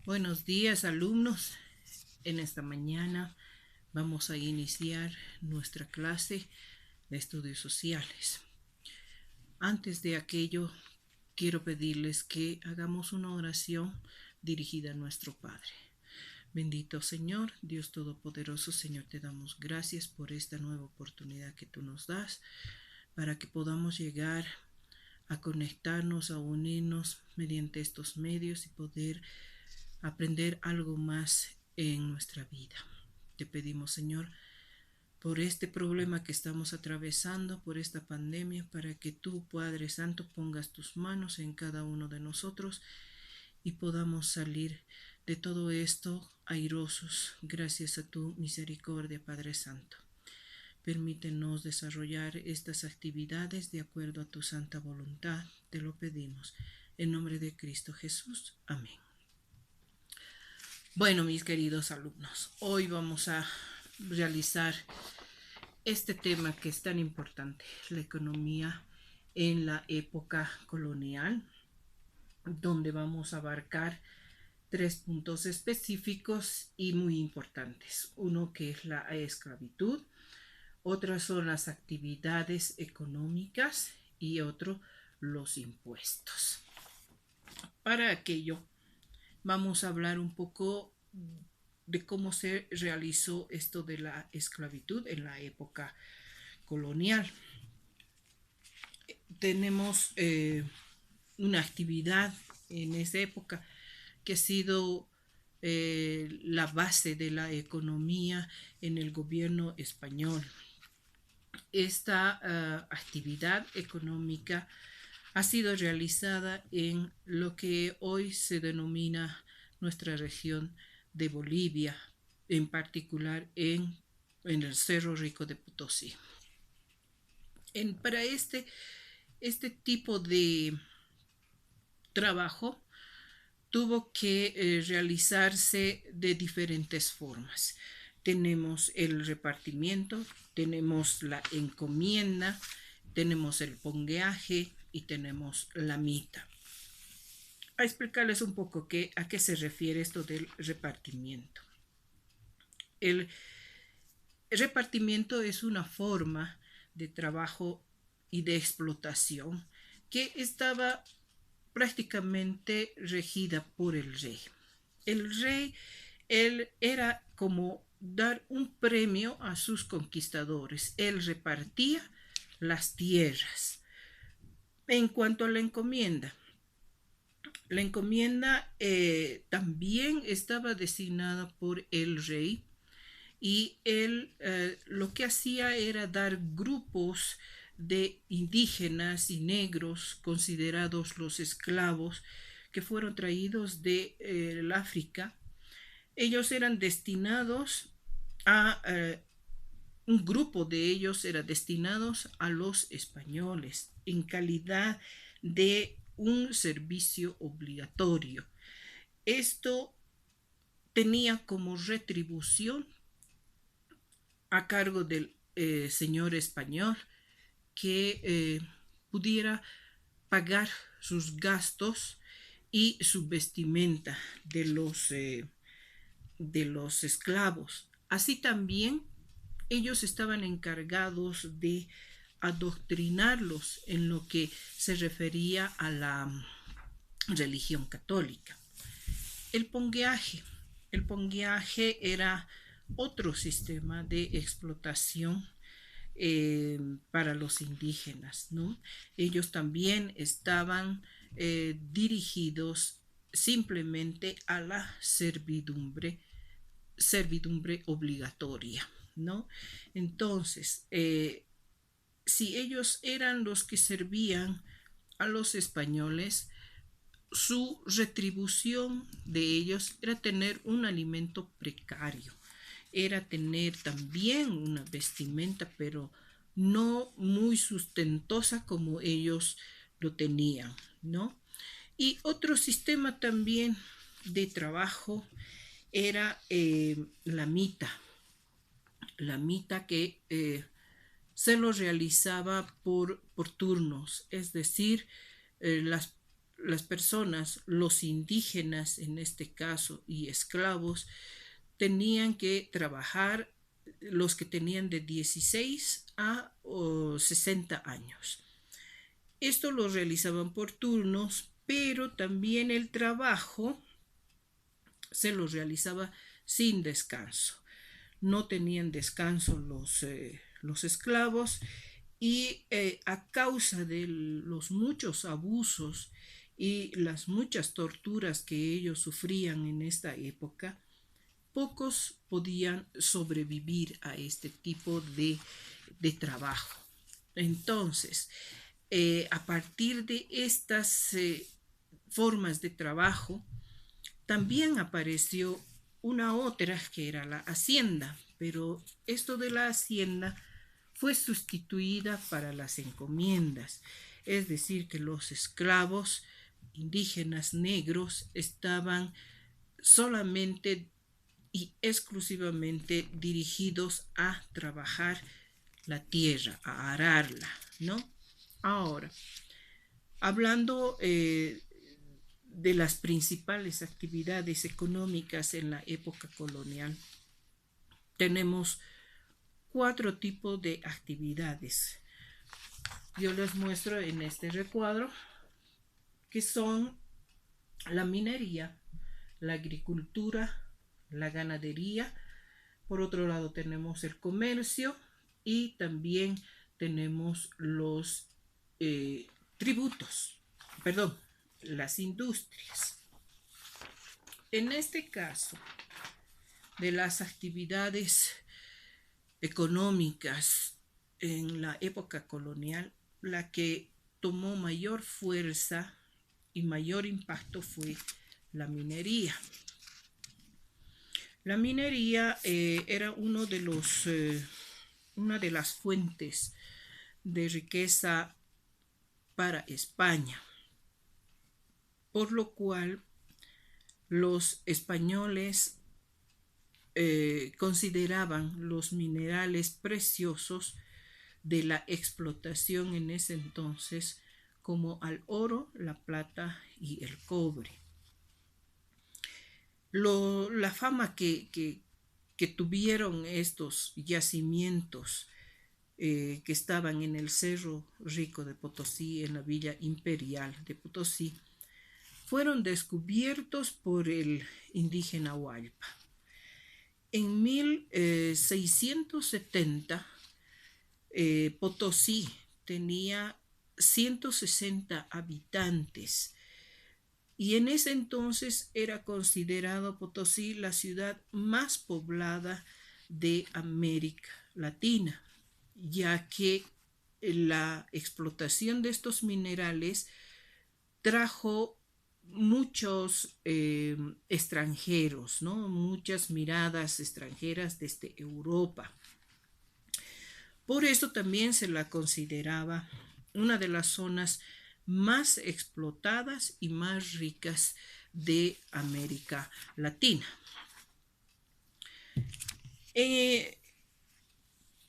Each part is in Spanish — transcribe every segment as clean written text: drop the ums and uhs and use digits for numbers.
Buenos días, alumnos. En esta mañana vamos a iniciar nuestra clase de estudios sociales. Antes de aquello, quiero pedirles que hagamos una oración dirigida a nuestro Padre. Bendito Señor, Dios Todopoderoso, Señor, te damos gracias por esta nueva oportunidad que tú nos das para que podamos llegar a conectarnos, a unirnos mediante estos medios y poder aprender algo más en nuestra vida. Te pedimos, Señor, por este problema que estamos atravesando, por esta pandemia, para que tú, Padre Santo, pongas tus manos en cada uno de nosotros y podamos salir de todo esto airosos, gracias a tu misericordia, Padre Santo. Permítenos desarrollar estas actividades de acuerdo a tu santa voluntad, te lo pedimos. En nombre de Cristo Jesús. Amén. Bueno, mis queridos alumnos, hoy vamos a realizar este tema que es tan importante, la economía en la época colonial, donde vamos a abarcar tres puntos específicos y muy importantes. Uno que es la esclavitud, otras son las actividades económicas y otro los impuestos. Para aquello vamos a hablar un poco de cómo se realizó esto de la esclavitud en la época colonial. Tenemos una actividad en esa época que ha sido la base de la economía en el gobierno español. Esta actividad económica ha sido realizada en lo que hoy se denomina nuestra región de Bolivia, en particular en el Cerro Rico de Potosí. Para este tipo de trabajo tuvo que realizarse de diferentes formas. Tenemos el repartimiento, tenemos la encomienda, tenemos el pongueaje y tenemos la mita. A explicarles un poco a qué se refiere esto del repartimiento. El repartimiento es una forma de trabajo y de explotación que estaba prácticamente regida por el rey. El rey, él era como dar un premio a sus conquistadores. Él repartía las tierras. En cuanto a la encomienda también estaba designada por el rey y él lo que hacía era dar grupos de indígenas y negros considerados los esclavos que fueron traídos de África. Ellos eran destinados a un grupo de ellos era destinados a los españoles en calidad de un servicio obligatorio. Esto tenía como retribución a cargo del señor español que pudiera pagar sus gastos y su vestimenta de los esclavos. Así también ellos estaban encargados de adoctrinarlos en lo que se refería a la religión católica. El pongueaje. El pongueaje era otro sistema de explotación para los indígenas, ¿no? Ellos también estaban dirigidos simplemente a la servidumbre obligatoria, ¿no? Entonces, si ellos eran los que servían a los españoles, su retribución de ellos era tener un alimento precario, era tener también una vestimenta, pero no muy sustentosa como ellos lo tenían, ¿no? Y otro sistema también de trabajo era la mita que se lo realizaba por turnos, es decir, las personas, los indígenas en este caso y esclavos, tenían que trabajar los que tenían de 16 a 60 años. Esto lo realizaban por turnos, pero también el trabajo se lo realizaba sin descanso. No tenían descanso los esclavos y a causa de los muchos abusos y las muchas torturas que ellos sufrían en esta época, pocos podían sobrevivir a este tipo de trabajo. Entonces, a partir de estas formas de trabajo, también apareció una otra que era la hacienda, pero esto de la hacienda fue sustituida para las encomiendas, es decir, que los esclavos indígenas negros estaban solamente y exclusivamente dirigidos a trabajar la tierra, a ararla, ¿no? Ahora, hablando de las principales actividades económicas en la época colonial, tenemos 4 tipos de actividades. Yo les muestro en este recuadro que son la minería, la agricultura, la ganadería. Por otro lado tenemos el comercio y también tenemos los tributos, perdón, las industrias. En este caso de las actividades económicas en la época colonial, la que tomó mayor fuerza y mayor impacto fue la minería. La minería era una de las fuentes de riqueza para España, por lo cual los españoles consideraban los minerales preciosos de la explotación en ese entonces como al oro, la plata y el cobre. La fama que tuvieron estos yacimientos que estaban en el Cerro Rico de Potosí, en la Villa Imperial de Potosí, fueron descubiertos por el indígena Hualpa. En 1670, Potosí tenía 160 habitantes y en ese entonces era considerado Potosí la ciudad más poblada de América Latina, ya que la explotación de estos minerales trajo muchos extranjeros, ¿no? Muchas miradas extranjeras desde Europa. Por eso también se la consideraba una de las zonas más explotadas y más ricas de América Latina.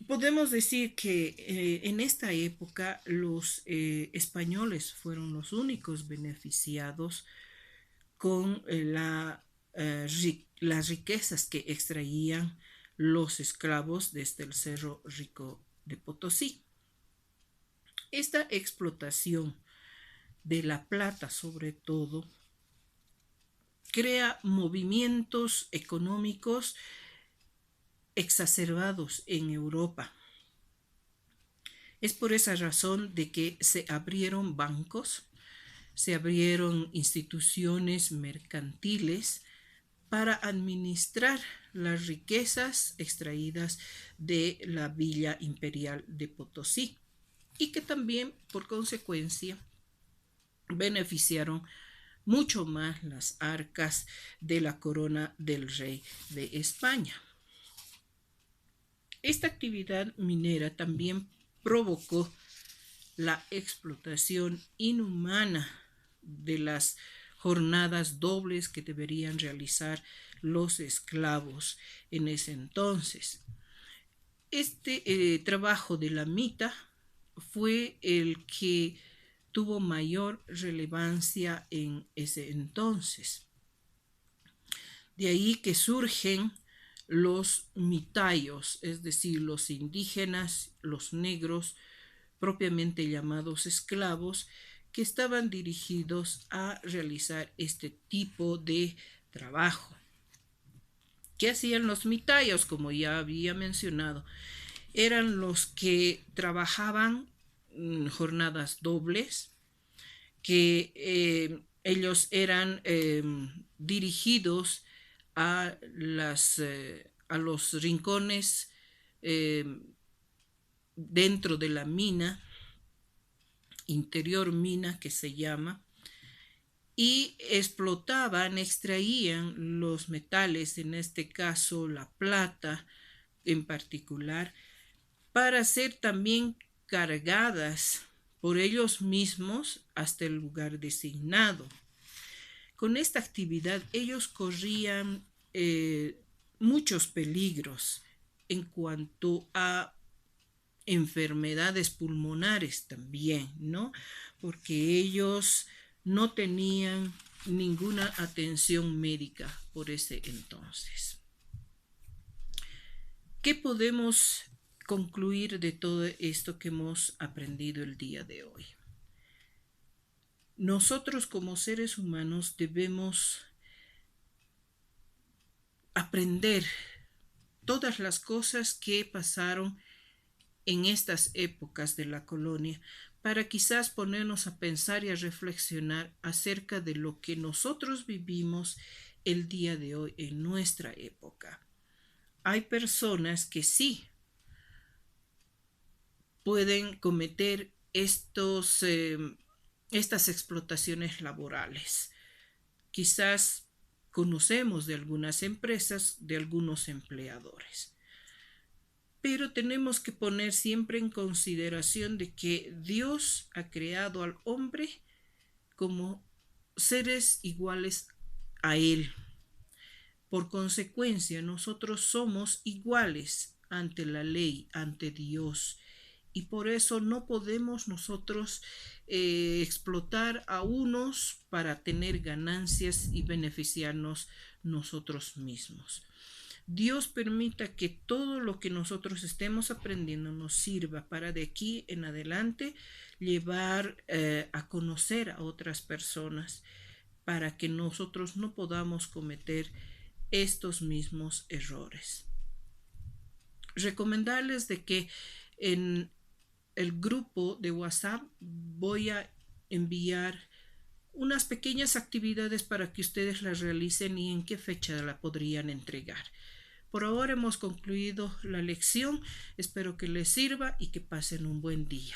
Podemos decir que en esta época los españoles fueron los únicos beneficiados con las riquezas que extraían los esclavos desde el Cerro Rico de Potosí. Esta explotación de la plata, sobre todo, crea movimientos económicos exacerbados en Europa. Es por esa razón de que se abrieron bancos, se abrieron instituciones mercantiles para administrar las riquezas extraídas de la Villa Imperial de Potosí y que también, por consecuencia, beneficiaron mucho más las arcas de la corona del rey de España. Esta actividad minera también provocó la explotación inhumana de las jornadas dobles que deberían realizar los esclavos en ese entonces. Este trabajo de la mita fue el que tuvo mayor relevancia en ese entonces. De ahí que surgen los mitayos, es decir, los indígenas, los negros, propiamente llamados esclavos, que estaban dirigidos a realizar este tipo de trabajo. ¿Qué hacían los mitayos? Como ya había mencionado, eran los que trabajaban jornadas dobles, que ellos eran dirigidos a los rincones dentro de la mina, interior mina que se llama, y explotaban, extraían los metales, en este caso la plata en particular, para ser también cargadas por ellos mismos hasta el lugar designado. Con esta actividad ellos corrían muchos peligros en cuanto a enfermedades pulmonares también, ¿no? Porque ellos no tenían ninguna atención médica por ese entonces. ¿Qué podemos concluir de todo esto que hemos aprendido el día de hoy? Nosotros como seres humanos debemos aprender todas las cosas que pasaron en estas épocas de la colonia, para quizás ponernos a pensar y a reflexionar acerca de lo que nosotros vivimos el día de hoy en nuestra época. Hay personas que sí pueden cometer estas explotaciones laborales. Quizás conocemos de algunas empresas, de algunos empleadores. Pero tenemos que poner siempre en consideración de que Dios ha creado al hombre como seres iguales a Él. Por consecuencia, nosotros somos iguales ante la ley, ante Dios. Y por eso no podemos nosotros explotar a unos para tener ganancias y beneficiarnos nosotros mismos. Dios permita que todo lo que nosotros estemos aprendiendo nos sirva para de aquí en adelante llevar a conocer a otras personas, para que nosotros no podamos cometer estos mismos errores. Recomendarles de que en el grupo de WhatsApp voy a enviar unas pequeñas actividades para que ustedes las realicen y en qué fecha la podrían entregar. Por ahora hemos concluido la lección. Espero que les sirva y que pasen un buen día.